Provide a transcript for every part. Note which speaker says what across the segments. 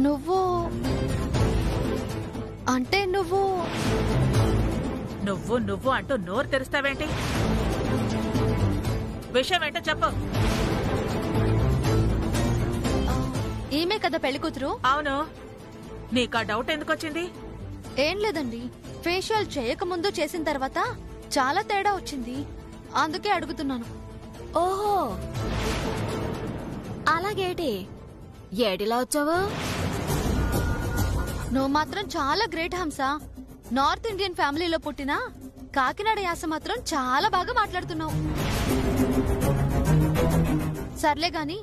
Speaker 1: నువ్వు అంటే నువ్వు
Speaker 2: నువ్వు నువ్వు అంటూ నోరు తెరుస్తావేంటి? విషయం ఏంటో చెప్పు.
Speaker 1: ఈమె కదా పెళ్లి కూతురు?
Speaker 2: అవును. నీకా డౌట్ ఎందుకు వచ్చింది?
Speaker 1: ఏం లేదండి, ఫేషియల్ చేయకముందు చేసిన తర్వాత చాలా తేడా వచ్చింది, అందుకే అడుగుతున్నాను.
Speaker 3: ఓహో అలాగేటి, ఏడిలా వచ్చావు?
Speaker 1: నువ్వు మాత్రం చాలా గ్రేట్ హంస. నార్త్ ఇండియన్ ఫ్యామిలీలో పుట్టిన కాకినాడ యాస మాత్రం చాలా బాగా మాట్లాడుతున్నావు. సర్లే గాని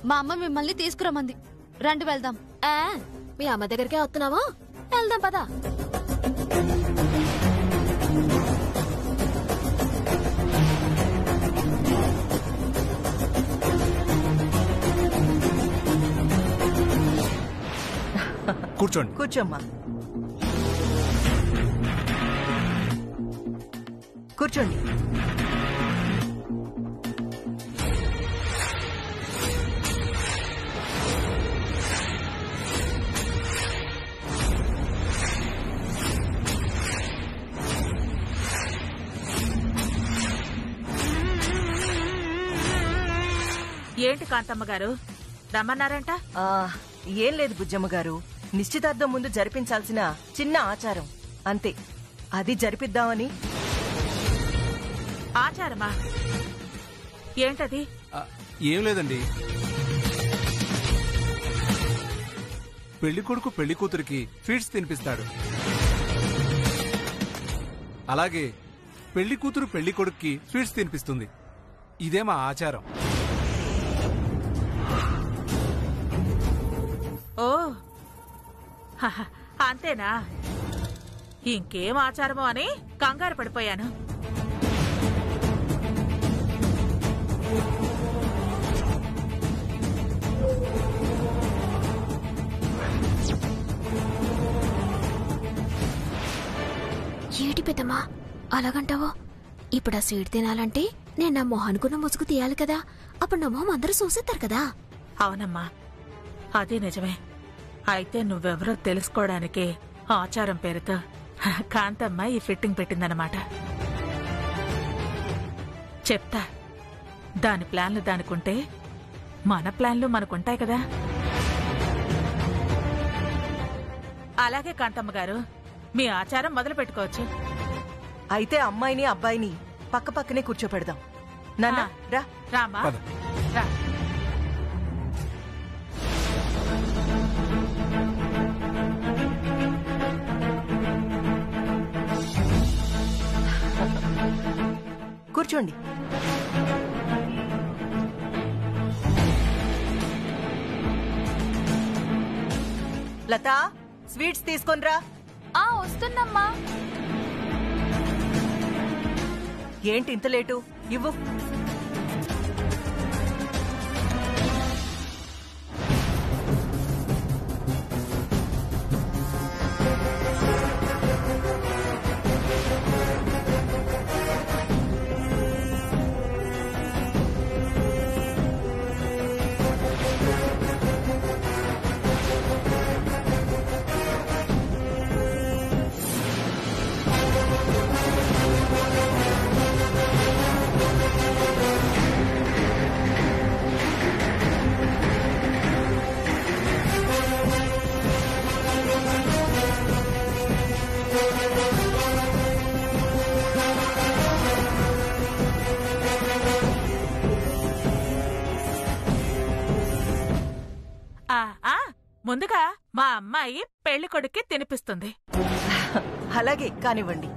Speaker 1: మా అమ్మ మిమ్మల్ని తీసుకురమ్మంది, రండి వెళ్దాం.
Speaker 3: మీ అమ్మ దగ్గరికే వస్తున్నావా? వెళ్దాం పదా.
Speaker 4: కూర్చోండి.
Speaker 5: కూర్చోమ్మా, కూర్చోండి.
Speaker 2: ఏంటి కాంతమ్మ గారు రమ్మన్నారంట?
Speaker 5: ఏం లేదు బుజ్జమ్మ గారు, నిశ్చితార్థం ముందు జరిపించాల్సిన చిన్న ఆచారం అంతే, అది జరిపిద్దామని.
Speaker 2: ఆచారమా? ఏంటది?
Speaker 4: ఏం లేదండి, పెళ్లి కొడుకు పెళ్లి కూతురికి స్వీట్స్ తినిపిస్తాడు. అలాగే పెళ్లి కూతురు పెళ్లి కొడుక్కి స్వీట్స్ తినిపిస్తుంది. ఇదే మా ఆచారం.
Speaker 2: ఓ అంతేనా? ఇంకేం ఆచారమో అని కంగారు పడిపోయాను.
Speaker 3: ఏటి పెద్దమ్మా అలాగంటావో? ఇప్పుడు ఆ స్వీట్ తినాలంటే నేను నా మొహానుకున్న ముసుగు తీయాలి కదా, అప్పుడు నా మొహం అందరూ చూసేస్తారు కదా.
Speaker 2: అవునమ్మా, అదే నిజమే. అయితే నువ్వెవరో తెలుసుకోవడానికి ఆచారం పేరుతో కాంతమ్మ ఈ ఫిట్టింగ్ పెట్టిందన్నమాట. చెప్తా, దాని ప్లాన్లు దానికుంటే మన ప్లాన్లు మనకుంటాయి కదా. అలాగే కాంతమ్మ గారు, మీ ఆచారం మొదలు పెట్టుకోవచ్చు.
Speaker 5: అయితే అమ్మాయిని అబ్బాయిని పక్క పక్కనే కూర్చోపెడదాం. నాన్న రా.
Speaker 2: రామా రా.
Speaker 5: కూర్చోండి. లతా, స్వీట్స్ తీసుకొనిరా.
Speaker 1: వస్తుందమ్మా.
Speaker 5: ఏంటి ఇంత లేటు? ఇవ్వు.
Speaker 2: ముందుగా మా అమ్మాయి పెళ్లి కొడుక్కి తినిపిస్తుంది.
Speaker 5: అలాగే కానివ్వండి.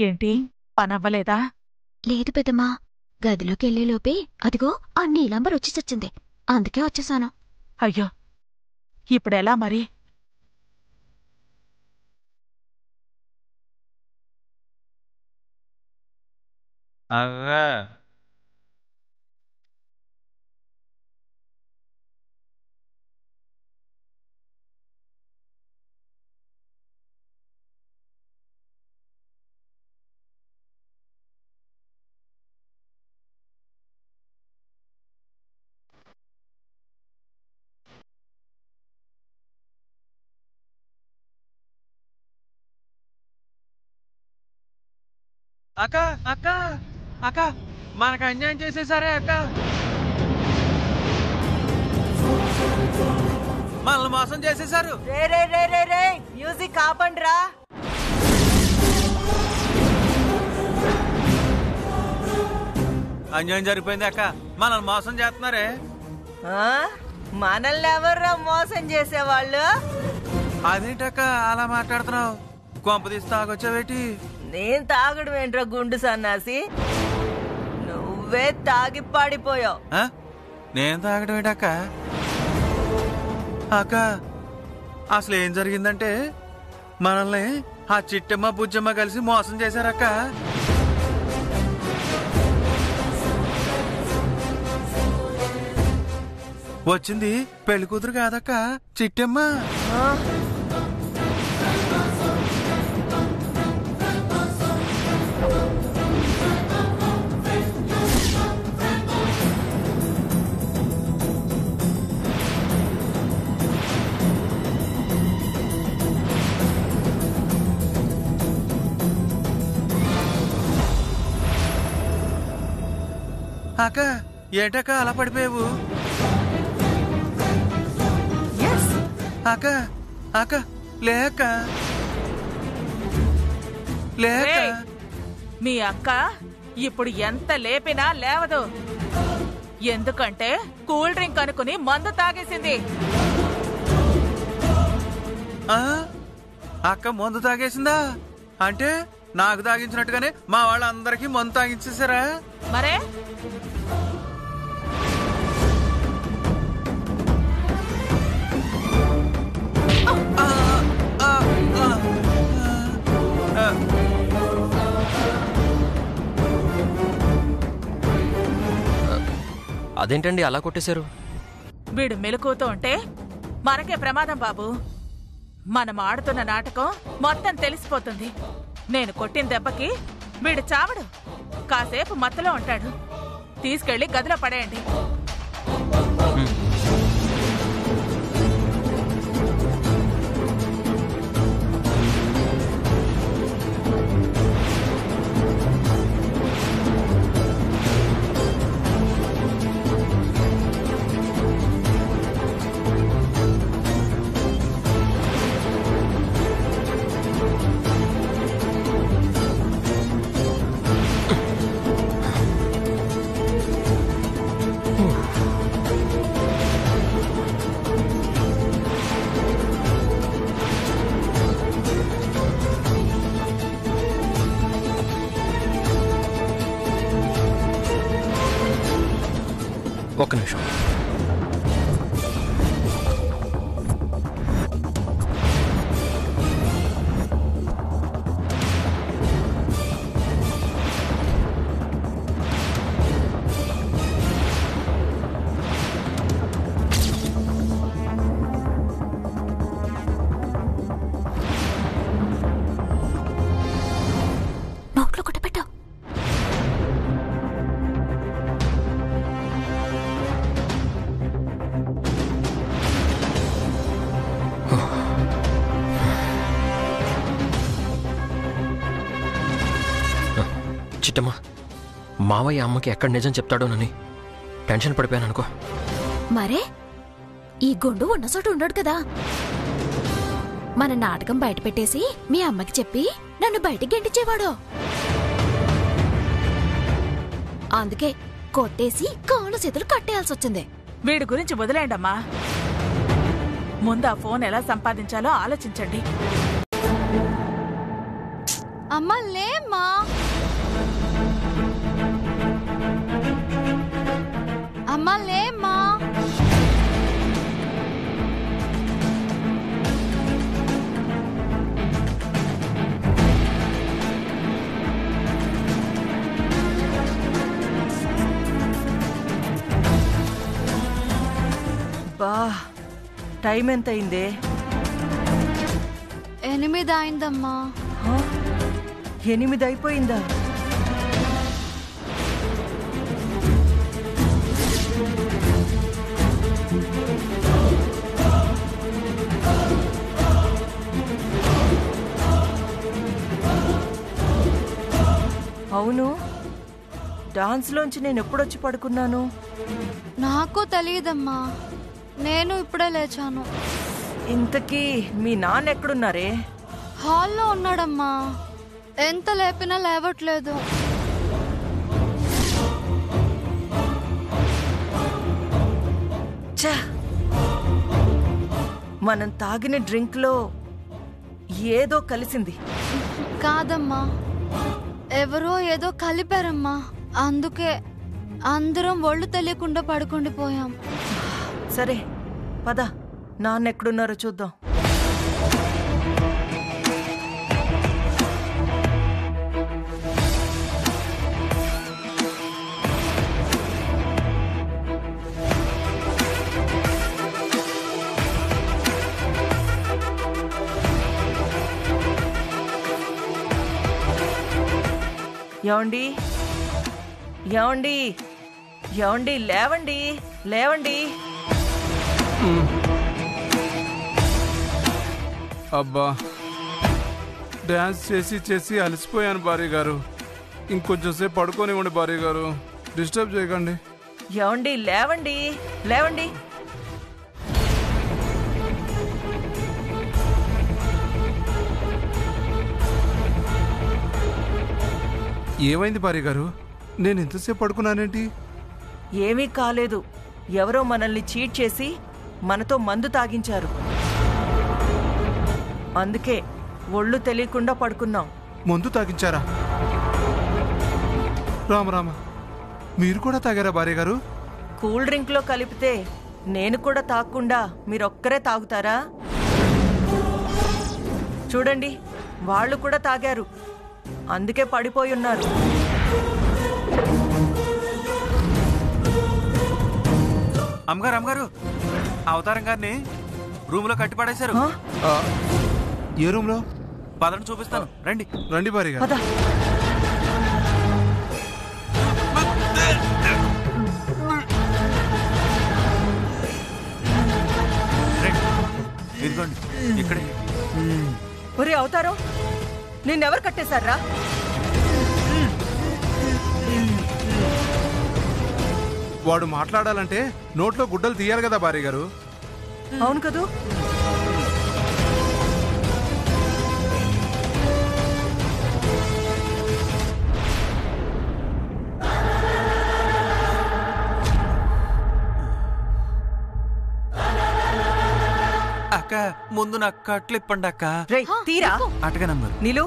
Speaker 2: ఏంటి పనవ్వలేదా?
Speaker 3: లేదు పెద్దమ్మా, గదిలోకి వెళ్లేలోపే అదిగో ఆ నీలంబర్ వచ్చి చచ్చింది. అందుకే వచ్చేసాను.
Speaker 2: అయ్యో, ఇప్పుడెలా మరి?
Speaker 6: అవ్వా అక్క అక్క అక్క మనకు అన్యాయం చేసేసారే అక్క. మనల్ని మోసం చేసేసారు.
Speaker 5: రే రే రే రే రే మ్యూజిక్ ఆపండ్రా.
Speaker 6: అన్యాయం జరిగిపోయింది అక్క. మనల్ని మోసం చేస్తున్నారే.
Speaker 5: మనల్ని ఎవర్రా మోసం చేసేవాళ్ళు?
Speaker 6: అదేంటక్క అలా మాట్లాడుతున్నావు? కొంపదీసి తాగొచ్చావేటి?
Speaker 5: నేను తాగడం ఏంట్రా గుండు సన్నాసి, నువ్వే తాగి పాడిపోయావు.
Speaker 6: నేను తాగడం ఏంటక్క? అక్క అసలు ఏం జరిగిందంటే మనల్ని ఆ చిట్టమ్మ బుజ్జమ్మ కలిసి మోసం చేశారక్క. వచ్చింది పెళ్లి కూతురు కాదక్క, చిట్టమ్మ. అక్క ఏంటక్క అలా పడిపోయావు? అక్క అక్క లేక లేక
Speaker 2: మీ అక్క ఇప్పుడు ఎంత లేపినా లేవదు. ఎందుకంటే కూల్ డ్రింక్ అనుకుని మందు తాగేసింది.
Speaker 6: అక్క మందు తాగేసిందా? అంటే నాకు తాగించినట్టుగానే మా వాళ్ళందరికీ మందు తాగించేసారా?
Speaker 2: మరే
Speaker 7: అదేంటండి అలా కొట్టేశారు?
Speaker 2: వీడు మెలకువతో ఉంటే మనకే ప్రమాదం బాబు. మనం ఆడుతున్న నాటకం మొత్తం తెలిసిపోతుంది. నేను కొట్టిన దెబ్బకి వీడు చావడు, కాసేపు మత్తులో ఉంటాడు. తీసుకెళ్లి గదిలో పడేయండి.
Speaker 7: ఒక్క నిమిషం.
Speaker 3: నోట్లో కొట్టి పెట్టావు.
Speaker 7: చిట్టమ్మ, మావయ్య అమ్మకి ఎక్కడ నిజం చెప్తాడోనని టెన్షన్ పడిపోయాను అనుకో.
Speaker 3: మరే ఈ గుండు ఉన్న చోటు ఉండడు కదా. మన నాటకం బయట పెట్టేసి మీ అమ్మకి చెప్పి నన్ను బయటికి గెంటించేవాడు. అందుకే కొట్టేసి కాళ్ళు చేతులు కట్టేయాల్సి వచ్చింది.
Speaker 2: వీడి గురించి వదిలేండమ్మా. ముందు ఆ ఫోన్ ఎలా సంపాదించాలో ఆలోచించండి.
Speaker 1: అమ్మా లేమ్మా. అమ్మా లేమ్మా.
Speaker 5: బా టైం ఎంత అయిందే?
Speaker 1: 8 అయిందమ్మా.
Speaker 5: 8 అయిపోయిందా? అవును, డాన్స్ లోంచి నేను ఎప్పుడొచ్చి పడుకున్నాను?
Speaker 1: నాకు తెలియదమ్మా, నేను ఇప్పుడే లేచాను.
Speaker 5: ఇంతకీ మీ నాన్న ఎక్కడున్నారే?
Speaker 1: హాల్లో ఉన్నాడమ్మా, ఎంత లేపినా లేవట్లేదు.
Speaker 5: ఛ! మనం తాగిన డ్రింక్ లో ఏదో కలిసింది.
Speaker 1: కాదమ్మా, ఎవరో ఏదో కలిపారమ్మా, అందుకే అందరం ఒళ్ళు తెలియకుండా పడుకుండిపోయాం.
Speaker 5: సరే పద, నాన్న ఎక్కడున్నారో చూద్దాం. ఏవండి, ఏవండి, ఏవండి, లేవండి, లేవండి.
Speaker 4: అబ్బా, డాన్స్ చేసి చేసి అలసిపోయాను భార్య గారు. ఇంకొంచెం సేపు పడుకోనివ్వండి భార్య గారు, డిస్టర్బ్ చేయకండి.
Speaker 5: ఏవండి, లేవండి, లేవండి.
Speaker 4: ఏమైంది భార్య గారు? నేను ఎంతసేపు పడుకున్నానేంటి?
Speaker 5: ఏమీ కాలేదు, ఎవరో మనల్ని చీట్ చేసి మనతో మందు తాగించారు. అందుకే ఒళ్ళు తెలియకుండా పడుకున్నాం.
Speaker 4: మందు తాగించారా? రామ రామ, మీరు కూడా తాగారా భార్య గారు?
Speaker 5: కూల్ డ్రింక్ లో కలిపితే నేను కూడా తాగకుండా మీరొక్కరే తాగుతారా? చూడండి, వాళ్ళు కూడా తాగారు, అందుకే పడిపోయి ఉన్నారు.
Speaker 6: అమ్మగారు, అవతారం గారిని రూమ్ లో కట్టిపడేశారు.
Speaker 4: ఏ రూమ్ లో?
Speaker 6: పదని చూపిస్తాను, రండి.
Speaker 4: రండి భార్య గారు.
Speaker 5: పద.
Speaker 6: ఇదిగోండి ఇక్కడే.
Speaker 5: ఒరే అవతారం, నిన్నెవరు కట్టేశారా?
Speaker 4: వాడు మాట్లాడాలంటే నోట్లో గుడ్డలు తీయాలి కదా భార్య గారు.
Speaker 5: అవును కదూ.
Speaker 6: అక్క, ముందు నాకు కట్లు ఇప్పండి అక్క.
Speaker 5: రేయ్, తీరా.
Speaker 6: అటగా నంబర్
Speaker 5: నీలు.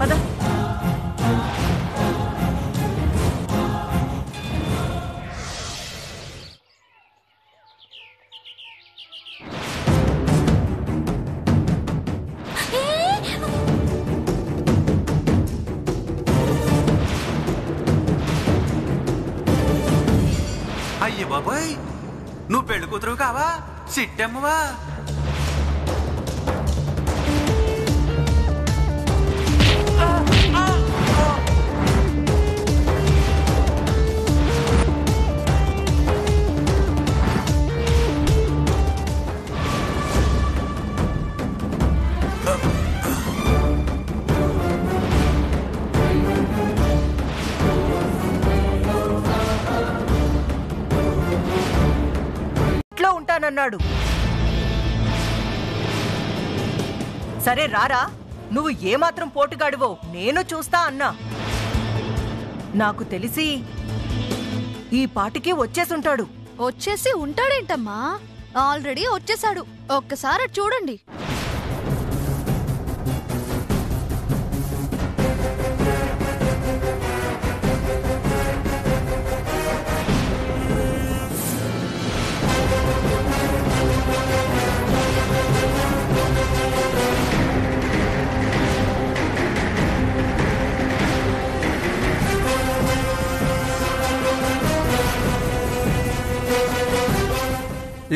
Speaker 5: పద.
Speaker 6: అయ్యే బాబాయ్, నువ్వు పెళ్లి కూతురు కావా? సిట్టమ్మవా?
Speaker 5: ఉంటానన్నాడు. సరే రారా, నువ్వు ఏమాత్రం పోటుగాడివో నేను చూస్తా అన్నా. నాకు తెలిసి ఈ పాటికి వచ్చేసుంటాడు.
Speaker 1: వచ్చేసి ఉంటాడేంటమ్మా, ఆల్రెడీ వచ్చేసాడు. ఒక్కసారి అటు చూడండి.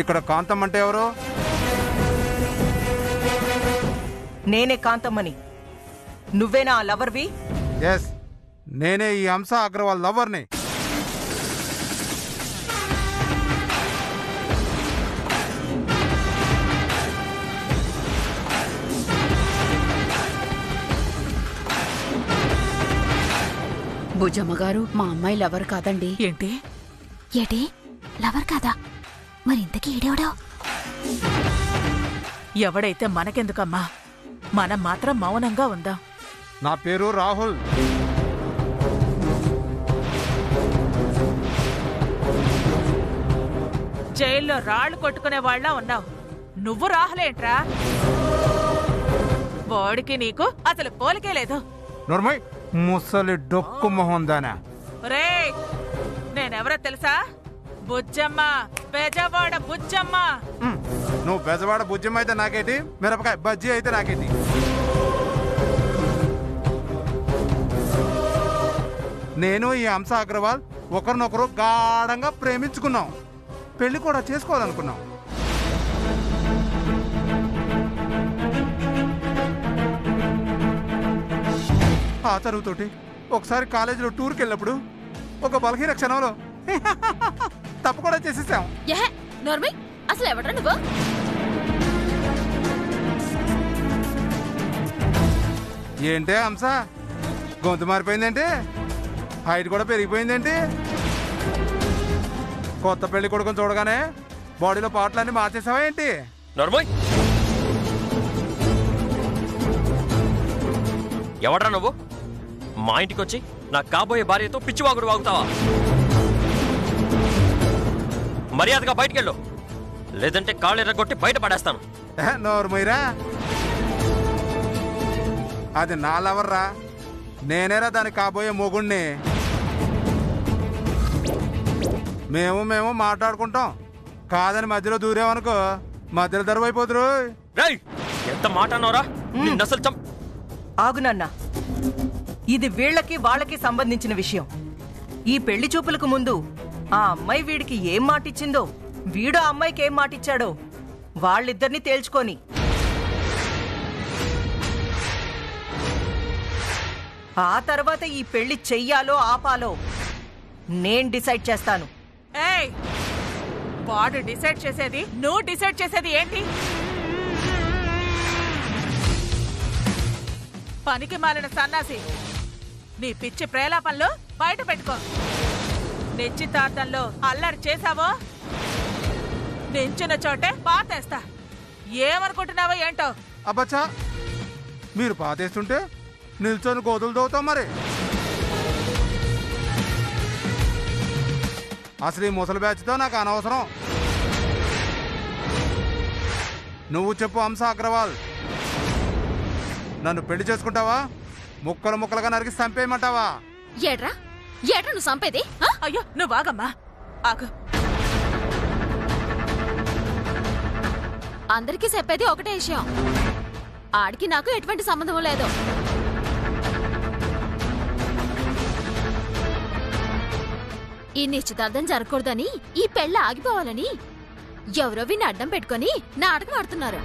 Speaker 4: ఇక్కడ కాంతం అంటే ఎవరు?
Speaker 5: నేనే కాంతమ్మని. నువ్వేనా ఆ లవర్వి?
Speaker 4: ఎస్, నేనే ఈ హంస అగ్రవాల్ లవర్ని.
Speaker 3: భుజమ్మ గారు, మా అమ్మాయి లవర్ కాదండి.
Speaker 2: ఏంటి?
Speaker 3: ఏటి లవర్ కాదా? మరింతకీ ఈడేవడో?
Speaker 2: ఎవడైతే మనకెందుకమ్మా, మనం మాత్రం మౌనంగా ఉందాం.
Speaker 4: నా పేరు రాహుల్.
Speaker 2: జైల్లో రాళ్లు కొట్టుకునే వాళ్ళ ఉన్నావు. నువ్వు రాహులేంట్రా? వాడికి నీకు అసలు పోలికే లేదు.
Speaker 4: నోర్మై, ముసలి డొక్కు మొహం దానా.
Speaker 2: రే, నేనెవరో తెలుసా? బుజ్జమ్మ, బెజవాడ బుజ్జమ్మ.
Speaker 4: నువ్వు బెజవాడ బుజ్జమ్మ అయితే నాకేంటి, మిరపకాయ బజ్జీ అయితే నాకేంటి. నేను ఈ హంస అగ్రవాల్ ఒకరినొకరు గాఢంగా ప్రేమించుకున్నాం, పెళ్లి కూడా చేసుకోవాలనుకున్నాం. ఆ చదువుతోటి ఒకసారి కాలేజీలో టూర్కి వెళ్ళినప్పుడు ఒక బలహీన క్షణంలో తప్పు కూడా చేసేసాం.
Speaker 3: అసలు ఎవడ్రా నువ్వు?
Speaker 4: ఏంటే హంస, గొంతు మారిపోయిందేంటి? హైట్ కూడా పెరిగిపోయిందేంటి? కొత్త పెళ్లి కొడుకుని చూడగానే బాడీలో పాటలన్నీ మార్చేసావా ఏంటి?
Speaker 7: నర్మోయ్, ఎవడ్రా నువ్వు? మా ఇంటికి వచ్చి నా కాబోయే భార్యతో పిచ్చివాగుడు వాగుతావా? మర్యాదగా బయటికెళ్ళు, లేదంటే కాళ్ళు ఎర్రగొట్టి బయట పడేస్తాను.
Speaker 4: నోరుమోయిరా, అది నా లవర్రా, నేనేరా దానికి కాబోయే మొగుణ్ణి. మేము మాట్లాడుకుంటాం, కాదని మధ్యలో దూరేమనుకో మధ్యలో దరువైపోతురు.
Speaker 7: ఎంత మాట అన్నావురా? అసలు
Speaker 5: ఆగునన్నా, ఇది వీళ్ళకి వాళ్ళకి సంబంధించిన విషయం. ఈ పెళ్లి చూపులకు ముందు ఆ అమ్మాయి వీడికి ఏం మాటిచ్చిందో, వీడు ఆ అమ్మాయికి ఏం మాటిచ్చాడో వాళ్ళిద్దరినీ తేల్చుకొని ఆ తర్వాత ఈ పెళ్లి చెయ్యాలో ఆపాలో నేను డిసైడ్ చేస్తాను.
Speaker 2: ఏయ్, వాడు డిసైడ్ చేసేది, నువ్వు డిసైడ్ చేసేది ఏంటి? పనికి మాలిన సన్నాసి, నీ పిచ్చి ప్రేలాపంలో బయట పెట్టుకో. నిశ్చితార్థంలో అల్లరి చేశావో నించున్న చోటే పాతేస్తా. ఏమనుకుంటున్నావో ఏంటో?
Speaker 4: అబ్బచ్చా, మీరు పాతేస్తుంటే నిల్చొని గోతులు దోవుతాం. మరి అసలు ఈ ముసలి బ్యాచ్తో నాకు అనవసరం. నువ్వు చెప్పు హంస అగ్రవాల్, నన్ను పెళ్లి చేసుకుంటావా, ముక్కలు ముక్కలుగా నరికి చంపేయమంటావా?
Speaker 3: ఏడ్రా నువ్వు చంపేది?
Speaker 2: అయ్యో, నువ్వు ఆగమ్మా, ఆగు.
Speaker 3: అందరికీ చెప్పేది ఒకటే విషయం, ఆడికి నాకు ఎటువంటి సంబంధం లేదు. ఈ నిశ్చితార్థం జరగకూడదని, ఈ పెళ్ళ ఆగిపోవాలని ఎవరో విని అడ్డం పెట్టుకుని నాటకం ఆడుతున్నారు.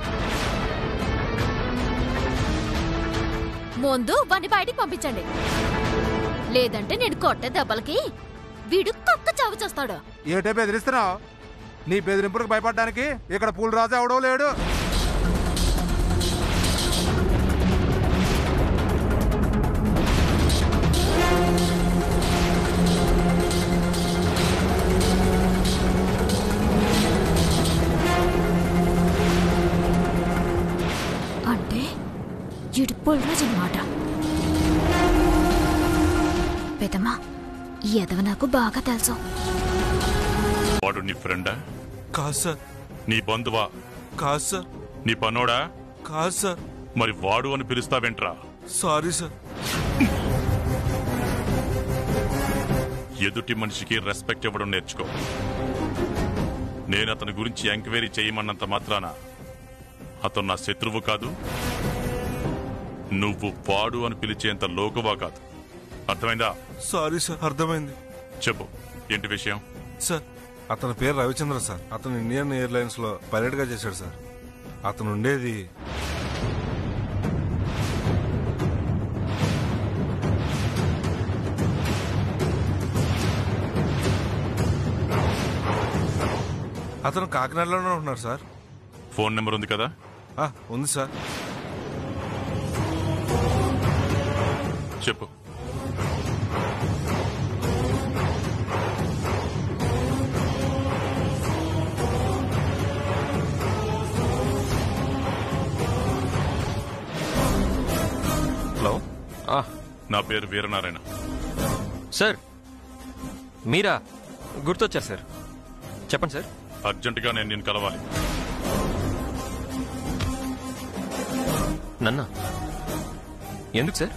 Speaker 3: ముందు వాణ్ణి బయటికి పంపించండి, లేదంటే నేను కొట్టే దెబ్బలకి వీడు కుక్క చావు చేస్తాడు.
Speaker 4: ఏటే బెదిరిస్తున్నావు? నీ బెదిరింపులకు భయపడడానికి ఇక్కడ పూల రాజు ఎవడో లేడు.
Speaker 3: అంటే ఈడు పొల్రాజు అన్నమాట. పెదమ్మా, ఈ ఎదవ నాకు బాగా తెలుసు.
Speaker 8: వాడు నీ ఫ్రెండా?
Speaker 4: కాదు సార్.
Speaker 8: నీ బంధువా?
Speaker 4: కాదు సార్.
Speaker 8: నీ పనోడా?
Speaker 4: కాదు సార్.
Speaker 8: మరి వాడు అని పిలుస్తావేంట్రా?
Speaker 4: Sorry sir.
Speaker 8: ఎదుటి మనిషికి రెస్పెక్ట్ ఇవ్వడం నేర్చుకో. నేను అతని గురించి ఎంక్వైరీ చేయమన్నంత మాత్రాన అతను నా శత్రువు కాదు, నువ్వు వాడు అని పిలిచేంత లోకువా కాదు. అర్థమైందా?
Speaker 4: సారీ సార్, అర్థమైంది.
Speaker 8: చెప్పు, ఏంటి విషయం?
Speaker 4: సార్,
Speaker 9: అతని పేరు రవిచంద్ర సార్. అతను ఇండియన్ ఎయిర్లైన్స్ లో పైలట్ గా చేశాడు సార్. అతను ఉండేది అతను కాకినాడలోనే ఉంటున్నారు సార్.
Speaker 8: ఫోన్ నెంబర్ ఉంది కదా?
Speaker 9: ఉంది సార్.
Speaker 8: చెప్పు.
Speaker 7: హలో.
Speaker 8: నా పేరు వీరనారాయణ.
Speaker 7: సార్, మీరా? గుర్తొచ్చారు సార్. చెప్పండి సార్.
Speaker 8: అర్జెంటుగా నేను నిన్ను కలవాలి.
Speaker 7: నన్నా? ఎందుకు సార్?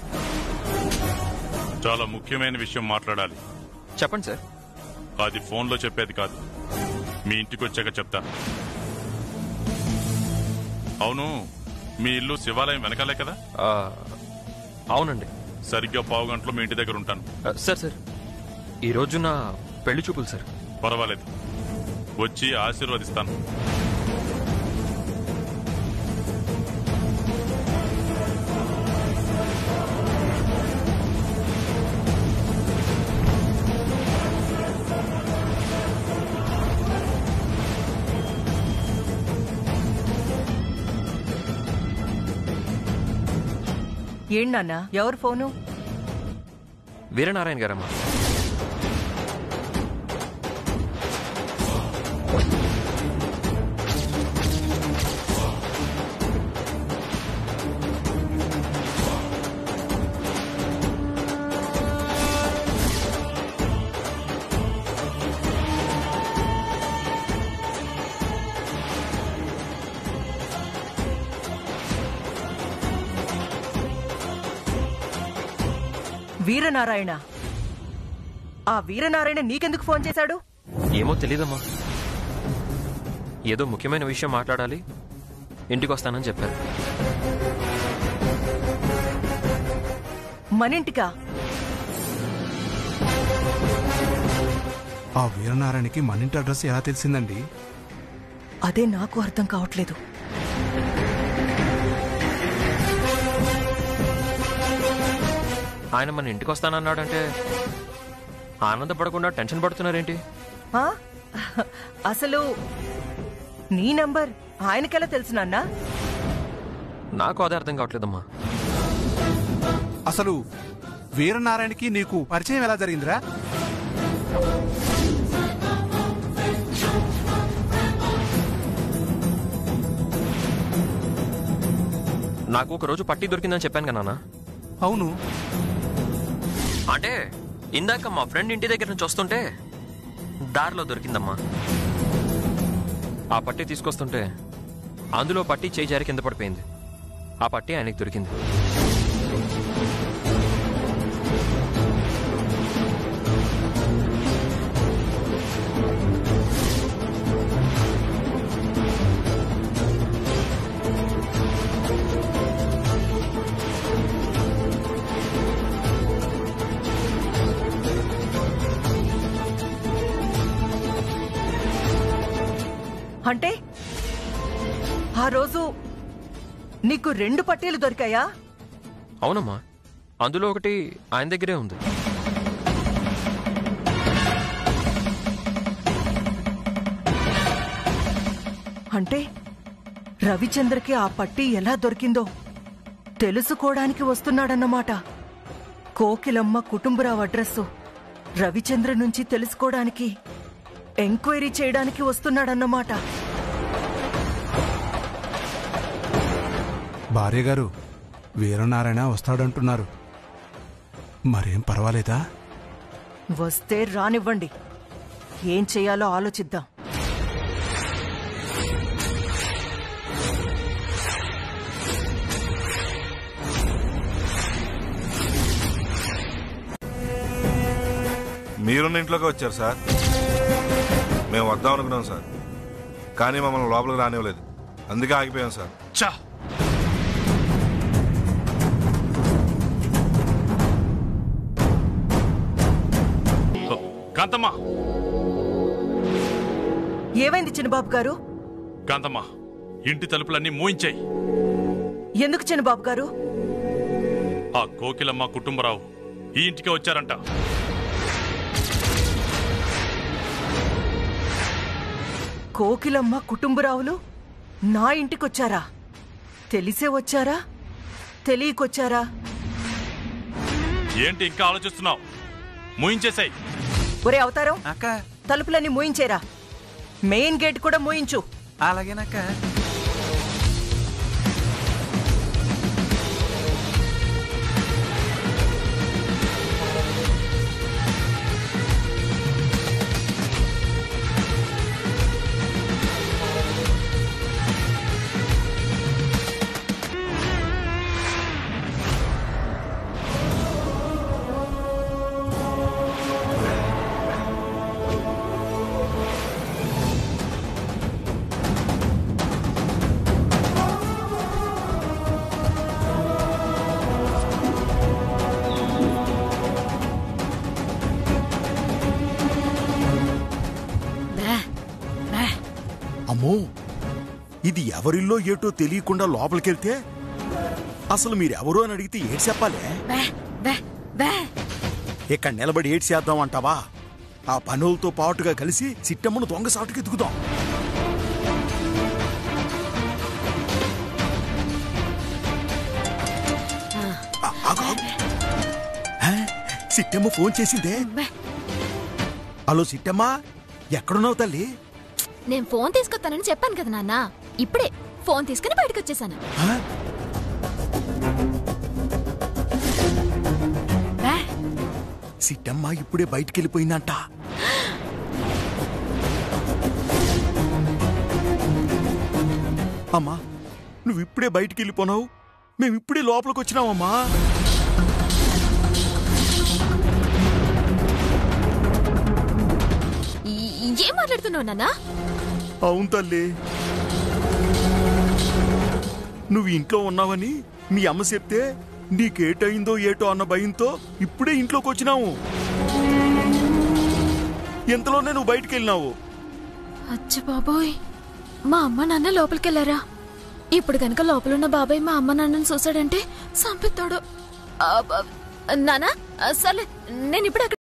Speaker 8: చాలా ముఖ్యమైన విషయం మాట్లాడాలి.
Speaker 7: చెప్పండి సార్.
Speaker 8: అది ఫోన్లో చెప్పేది కాదు, మీ ఇంటికి వచ్చాక చెప్తాను. అవును, మీ ఇల్లు శివాలయం వెనకాలే కదా?
Speaker 7: అవునండి.
Speaker 8: సరిగ్గా 15 గంటలు మీ ఇంటి దగ్గర ఉంటాను.
Speaker 7: సార్ సార్, ఈరోజు నా పెళ్లి చూపులు సార్.
Speaker 8: పర్వాలేదు, వచ్చి ఆశీర్వదిస్తాను.
Speaker 5: ఏంటన్నా, ఎవరు ఫోను?
Speaker 7: వీరనారాయణ గారమ్మా.
Speaker 5: వీరనారాయణ? ఆ వీరనారాయణ నీకెందుకు ఫోన్ చేశాడు?
Speaker 7: ఏమో తెలీదమ్మా. ఏదో ముఖ్యమైన విషయం మాట్లాడాలి, ఇంటికి వస్తానని చెప్పారు.
Speaker 5: మనింటికా?
Speaker 4: ఆ వీరనారాయణకి మన ఇంటి అడ్రస్ ఎలా తెలిసిందండి?
Speaker 5: అదే నాకు అర్థం కావట్లేదు.
Speaker 7: ఆయన మన ఇంటికి వస్తానన్నాడంటే ఆనందపడకుండా టెన్షన్ పడుతున్నారేంటి?
Speaker 5: అసలు నీ నంబర్ ఆయనకెలా తెలుసు నాన్న?
Speaker 7: నాకు అదే అర్థం కావట్లేదమ్మా.
Speaker 4: అసలు వీరనారాయణకి నీకు పరిచయం ఎలా జరిగిందిరా?
Speaker 7: నాకు ఒక రోజు పట్టి దొరికిందని చెప్పాను కదా నాన్న.
Speaker 4: అవును.
Speaker 7: అంటే ఇందాక మా ఫ్రెండ్ ఇంటి దగ్గర నుంచి వస్తుంటే దారిలో దొరికిందమ్మా. ఆ పట్టి తీసుకొస్తుంటే అందులో పట్టి చేయి జారి కింద పడిపోయింది. ఆ పట్టి ఆయనకి దొరికింది.
Speaker 5: అంటే ఆ రోజు నీకు 2 పట్టీలు దొరికాయా?
Speaker 7: అవునమ్మా, అందులో ఒకటి ఆయన దగ్గరే ఉంది.
Speaker 5: అంటే రవిచంద్రకి ఆ పట్టీ ఎలా దొరికిందో తెలుసుకోవడానికి వస్తున్నాడన్నమాట. కోకిలమ్మ కుటుంబరావు అడ్రస్సు రవిచంద్ర నుంచి తెలుసుకోవడానికి, ఎంక్వైరీ చేయడానికి వస్తున్నాడన్నమాట.
Speaker 4: భార్య గారు, వీరనారాయణ వస్తాడంటున్నారు. మరేం పర్వాలేదా?
Speaker 5: వస్తే రానివ్వండి, ఏం చేయాలో ఆలోచిద్దాం.
Speaker 9: మీరున్న ఇంట్లోకి వచ్చారు సార్. మేము వద్దాం అనుకున్నాం సార్, కానీ మమ్మల్ని లోపలికి రానివ్వలేదు. అందుకే ఆగిపోయాం సార్.
Speaker 8: చా కాంతమ్మ,
Speaker 5: ఏమైంది చిన్నబాబు గారు?
Speaker 8: కాంతమ్మ, ఇంటి తలుపులన్నీ మూయించాయి.
Speaker 5: ఎందుకు చిన్నబాబు గారు?
Speaker 8: ఆ కోకిలమ్మ కుటుంబరావు ఈ ఇంటికి వచ్చారంట.
Speaker 5: కోకిలమ్మ కుటుంబరావులు నా ఇంటికొచ్చారా? తెలిసే వచ్చారా, తెలియకొచ్చారా?
Speaker 8: ఏంటి ఇంకా ఆలోచిస్తున్నావు? మూయించేసాయి.
Speaker 5: ఒరే అవతారం,
Speaker 6: అక్క
Speaker 5: తలుపులన్నీ మూయించేరా. మెయిన్ గేట్ కూడా మూయించు.
Speaker 6: అలాగేనక్క.
Speaker 10: అమ్మో, ఇది ఎవరిల్లో ఏటో తెలియకుండా లోపలికెళ్తే అసలు మీరెవరో అని అడిగితే ఏడు చెప్పాలే? ఇక్కడ నిలబడి ఏడు చేద్దాం అంటావా? ఆ పనులతో పాటుగా కలిసి సిట్టమ్మను దొంగసాటుకి ఎదుగుదాం. సిట్టమ్మ ఫోన్ చేసిందే. హలో సిట్టమ్మ, ఎక్కడున్నావు తల్లి?
Speaker 3: నేను ఫోన్ తీసుకొస్తానని చెప్పాను కదా నాన్న. ఇప్పుడే ఫోన్ తీసుకుని బయటకు వచ్చేసాను.
Speaker 10: సిట్టమ్మ ఇప్పుడే బయటికెళ్ళిపోయిందంట. అమ్మా, నువ్వు ఇప్పుడే బయటికెళ్ళిపోనావు, మేము ఇప్పుడే లోపలికి వచ్చినావమ్మా.
Speaker 3: ఏం మాట్లాడుతున్నావు నాన్న?
Speaker 10: అవును తల్లి, నువ్వు ఇంట్లో ఉన్నావని మీ అమ్మ చెప్తే నీకేటయిందో ఏటో అన్న భయంతో ఇప్పుడే ఇంట్లోకి వచ్చినావు. ఎంతలోనే నువ్వు బయటికి వెళ్ళినావు.
Speaker 3: అచ్చ బాబోయ్, మా అమ్మ నాన్న లోపలికెళ్లారా? ఇప్పుడు కనుక లోపలున్న బాబాయ్ మా అమ్మ నాన్నని చూసాడంటే సంపిస్తాడు. నానా సర్లే, నేను ఇప్పుడు అక్కడ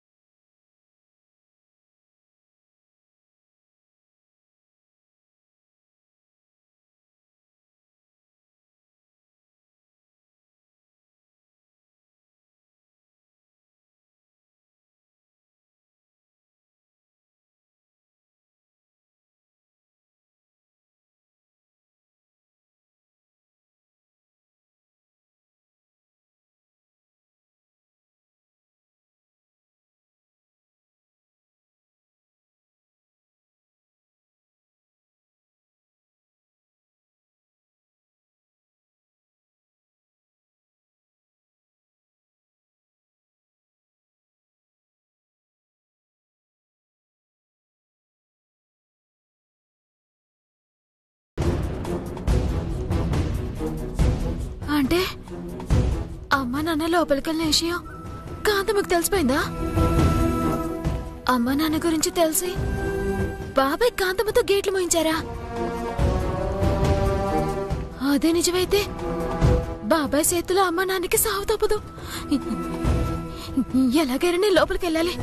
Speaker 3: అంటే అమ్మ నాన్న లోపలికెళ్ళిన విషయం కాంతమ్మకు తెలిసిపోయిందా? అమ్మ నాన్న గురించి తెలిసి బాబాయ్ కాంతమ్మతో గేట్లు మోయించారా? అదే నిజమైతే బాబాయ్ చేతిలో అమ్మ నాన్నకి సాగు తప్పదు. ఎలాగైనా నేను లోపలికెళ్ళాలి.